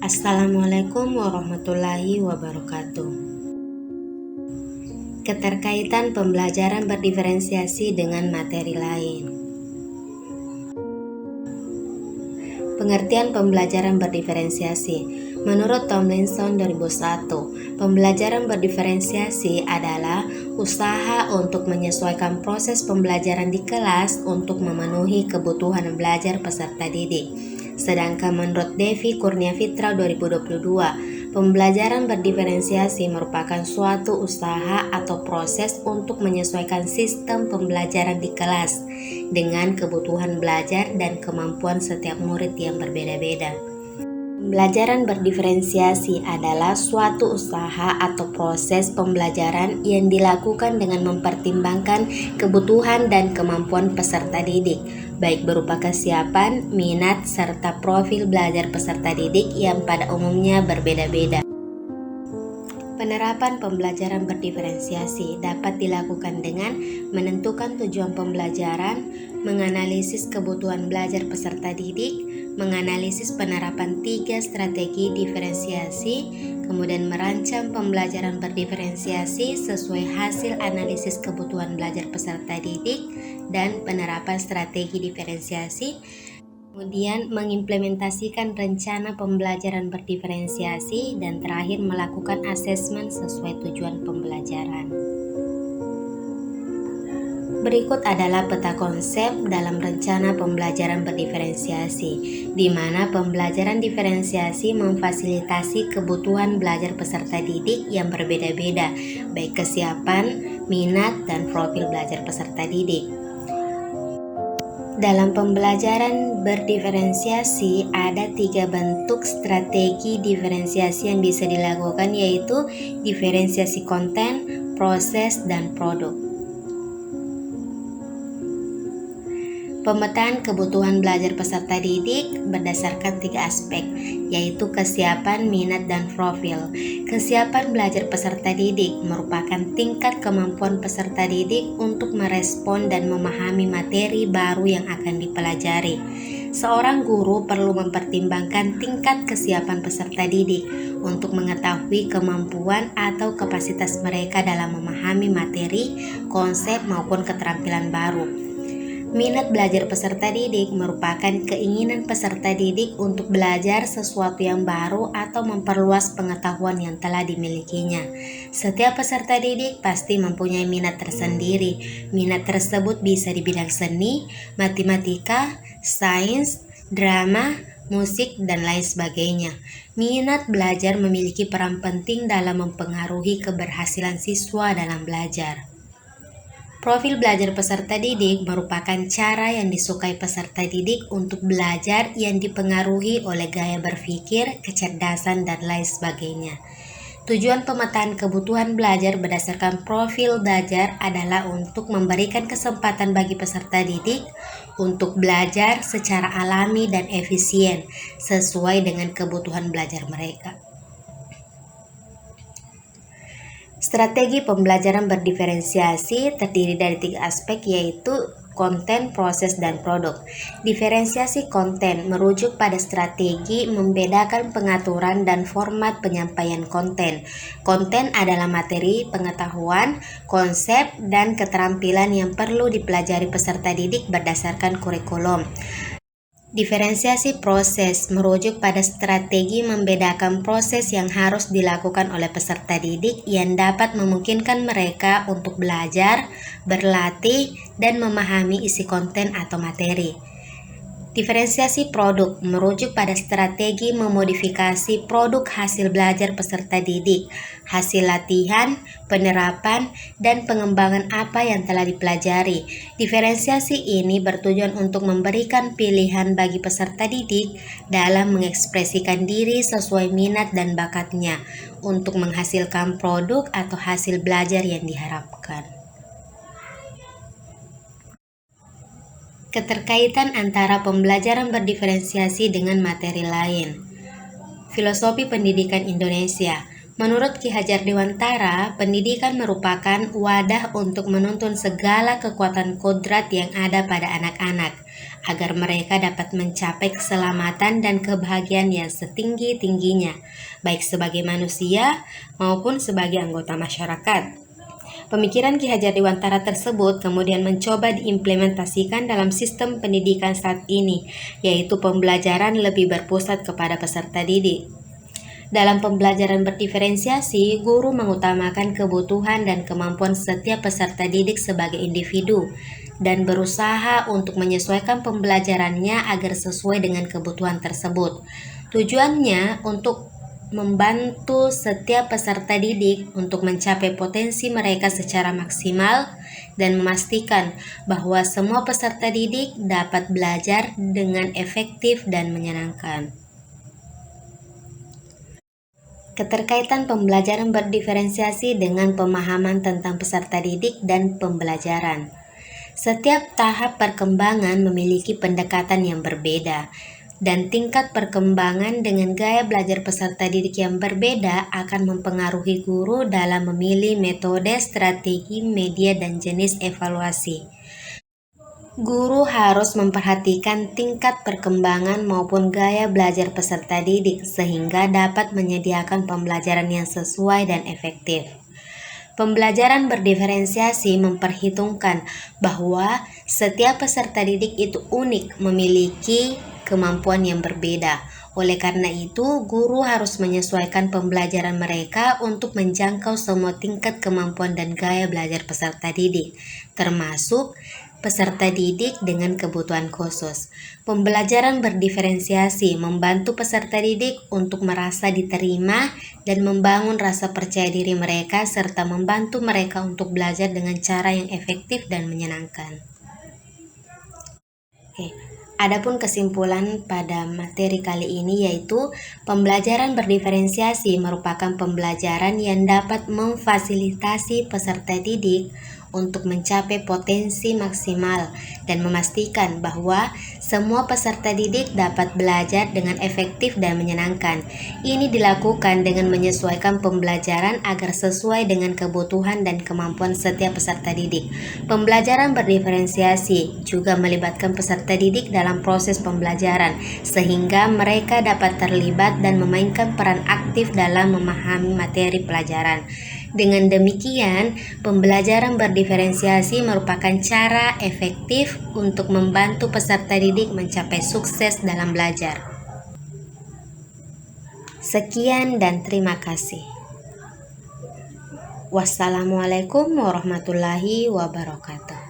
Assalamualaikum warahmatullahi wabarakatuh. Keterkaitan pembelajaran berdiferensiasi dengan materi lain. Pengertian pembelajaran berdiferensiasi. Menurut Tomlinson 2001, pembelajaran berdiferensiasi adalah usaha untuk menyesuaikan proses pembelajaran di kelas untuk memenuhi kebutuhan belajar peserta didik. Sedangkan menurut Devi Kurniafitra 2022, pembelajaran berdiferensiasi merupakan suatu usaha atau proses untuk menyesuaikan sistem pembelajaran di kelas dengan kebutuhan belajar dan kemampuan setiap murid yang berbeda-beda. Pembelajaran berdiferensiasi adalah suatu usaha atau proses pembelajaran yang dilakukan dengan mempertimbangkan kebutuhan dan kemampuan peserta didik, baik berupa kesiapan, minat, serta profil belajar peserta didik yang pada umumnya berbeda-beda. Penerapan pembelajaran berdiferensiasi dapat dilakukan dengan menentukan tujuan pembelajaran, menganalisis kebutuhan belajar peserta didik, menganalisis penerapan 3 strategi diferensiasi, kemudian merancang pembelajaran berdiferensiasi sesuai hasil analisis kebutuhan belajar peserta didik dan penerapan strategi diferensiasi, kemudian mengimplementasikan rencana pembelajaran berdiferensiasi, dan terakhir melakukan asesmen sesuai tujuan pembelajaran. Berikut adalah peta konsep dalam rencana pembelajaran berdiferensiasi, di mana pembelajaran diferensiasi memfasilitasi kebutuhan belajar peserta didik yang berbeda-beda, baik kesiapan, minat, dan profil belajar peserta didik. Dalam pembelajaran berdiferensiasi ada 3 bentuk strategi diferensiasi yang bisa dilakukan, yaitu diferensiasi konten, proses, dan produk. Pemetaan kebutuhan belajar peserta didik berdasarkan 3 aspek, yaitu kesiapan, minat, dan profil. Kesiapan belajar peserta didik merupakan tingkat kemampuan peserta didik untuk merespon dan memahami materi baru yang akan dipelajari. Seorang guru perlu mempertimbangkan tingkat kesiapan peserta didik untuk mengetahui kemampuan atau kapasitas mereka dalam memahami materi, konsep, maupun keterampilan baru. Minat belajar peserta didik merupakan keinginan peserta didik untuk belajar sesuatu yang baru atau memperluas pengetahuan yang telah dimilikinya. Setiap peserta didik pasti mempunyai minat tersendiri. Minat tersebut bisa di bidang seni, matematika, sains, drama, musik, dan lain sebagainya. Minat belajar memiliki peran penting dalam mempengaruhi keberhasilan siswa dalam belajar. Profil belajar peserta didik merupakan cara yang disukai peserta didik untuk belajar yang dipengaruhi oleh gaya berpikir, kecerdasan, dan lain sebagainya. Tujuan pemetaan kebutuhan belajar berdasarkan profil belajar adalah untuk memberikan kesempatan bagi peserta didik untuk belajar secara alami dan efisien sesuai dengan kebutuhan belajar mereka. Strategi pembelajaran berdiferensiasi terdiri dari 3 aspek, yaitu konten, proses, dan produk. Diferensiasi konten merujuk pada strategi membedakan pengaturan dan format penyampaian konten. Konten adalah materi, pengetahuan, konsep, dan keterampilan yang perlu dipelajari peserta didik berdasarkan kurikulum. Diferensiasi proses merujuk pada strategi membedakan proses yang harus dilakukan oleh peserta didik yang dapat memungkinkan mereka untuk belajar, berlatih, dan memahami isi konten atau materi. Diferensiasi produk merujuk pada strategi memodifikasi produk hasil belajar peserta didik, hasil latihan, penerapan, dan pengembangan apa yang telah dipelajari. Diferensiasi ini bertujuan untuk memberikan pilihan bagi peserta didik dalam mengekspresikan diri sesuai minat dan bakatnya untuk menghasilkan produk atau hasil belajar yang diharapkan. Keterkaitan antara pembelajaran berdiferensiasi dengan materi lain. Filosofi pendidikan Indonesia. Menurut Ki Hajar Dewantara, pendidikan merupakan wadah untuk menuntun segala kekuatan kodrat yang ada pada anak-anak, agar mereka dapat mencapai keselamatan dan kebahagiaan yang setinggi-tingginya, baik sebagai manusia maupun sebagai anggota masyarakat. Pemikiran Ki Hajar Dewantara tersebut kemudian mencoba diimplementasikan dalam sistem pendidikan saat ini, yaitu pembelajaran lebih berpusat kepada peserta didik. Dalam pembelajaran berdiferensiasi, guru mengutamakan kebutuhan dan kemampuan setiap peserta didik sebagai individu dan berusaha untuk menyesuaikan pembelajarannya agar sesuai dengan kebutuhan tersebut. Tujuannya untuk membantu setiap peserta didik untuk mencapai potensi mereka secara maksimal dan memastikan bahwa semua peserta didik dapat belajar dengan efektif dan menyenangkan. Keterkaitan pembelajaran berdiferensiasi dengan pemahaman tentang peserta didik dan pembelajaran. Setiap tahap perkembangan memiliki pendekatan yang berbeda, dan tingkat perkembangan dengan gaya belajar peserta didik yang berbeda akan mempengaruhi guru dalam memilih metode, strategi, media, dan jenis evaluasi. Guru harus memperhatikan tingkat perkembangan maupun gaya belajar peserta didik sehingga dapat menyediakan pembelajaran yang sesuai dan efektif. Pembelajaran berdiferensiasi memperhitungkan bahwa setiap peserta didik itu unik, memiliki kemampuan yang berbeda. Oleh karena itu, guru harus menyesuaikan pembelajaran mereka untuk menjangkau semua tingkat kemampuan dan gaya belajar peserta didik, termasuk peserta didik dengan kebutuhan khusus. Pembelajaran berdiferensiasi membantu peserta didik untuk merasa diterima dan membangun rasa percaya diri mereka serta membantu mereka untuk belajar dengan cara yang efektif dan menyenangkan. Adapun kesimpulan pada materi kali ini yaitu pembelajaran berdiferensiasi merupakan pembelajaran yang dapat memfasilitasi peserta didik untuk mencapai potensi maksimal dan memastikan bahwa semua peserta didik dapat belajar dengan efektif dan menyenangkan. Ini dilakukan dengan menyesuaikan pembelajaran agar sesuai dengan kebutuhan dan kemampuan setiap peserta didik. Pembelajaran berdiferensiasi juga melibatkan peserta didik dalam proses pembelajaran sehingga mereka dapat terlibat dan memainkan peran aktif dalam memahami materi pelajaran. Dengan demikian, pembelajaran berdiferensiasi merupakan cara efektif untuk membantu peserta didik mencapai sukses dalam belajar. Sekian dan terima kasih. Wassalamualaikum warahmatullahi wabarakatuh.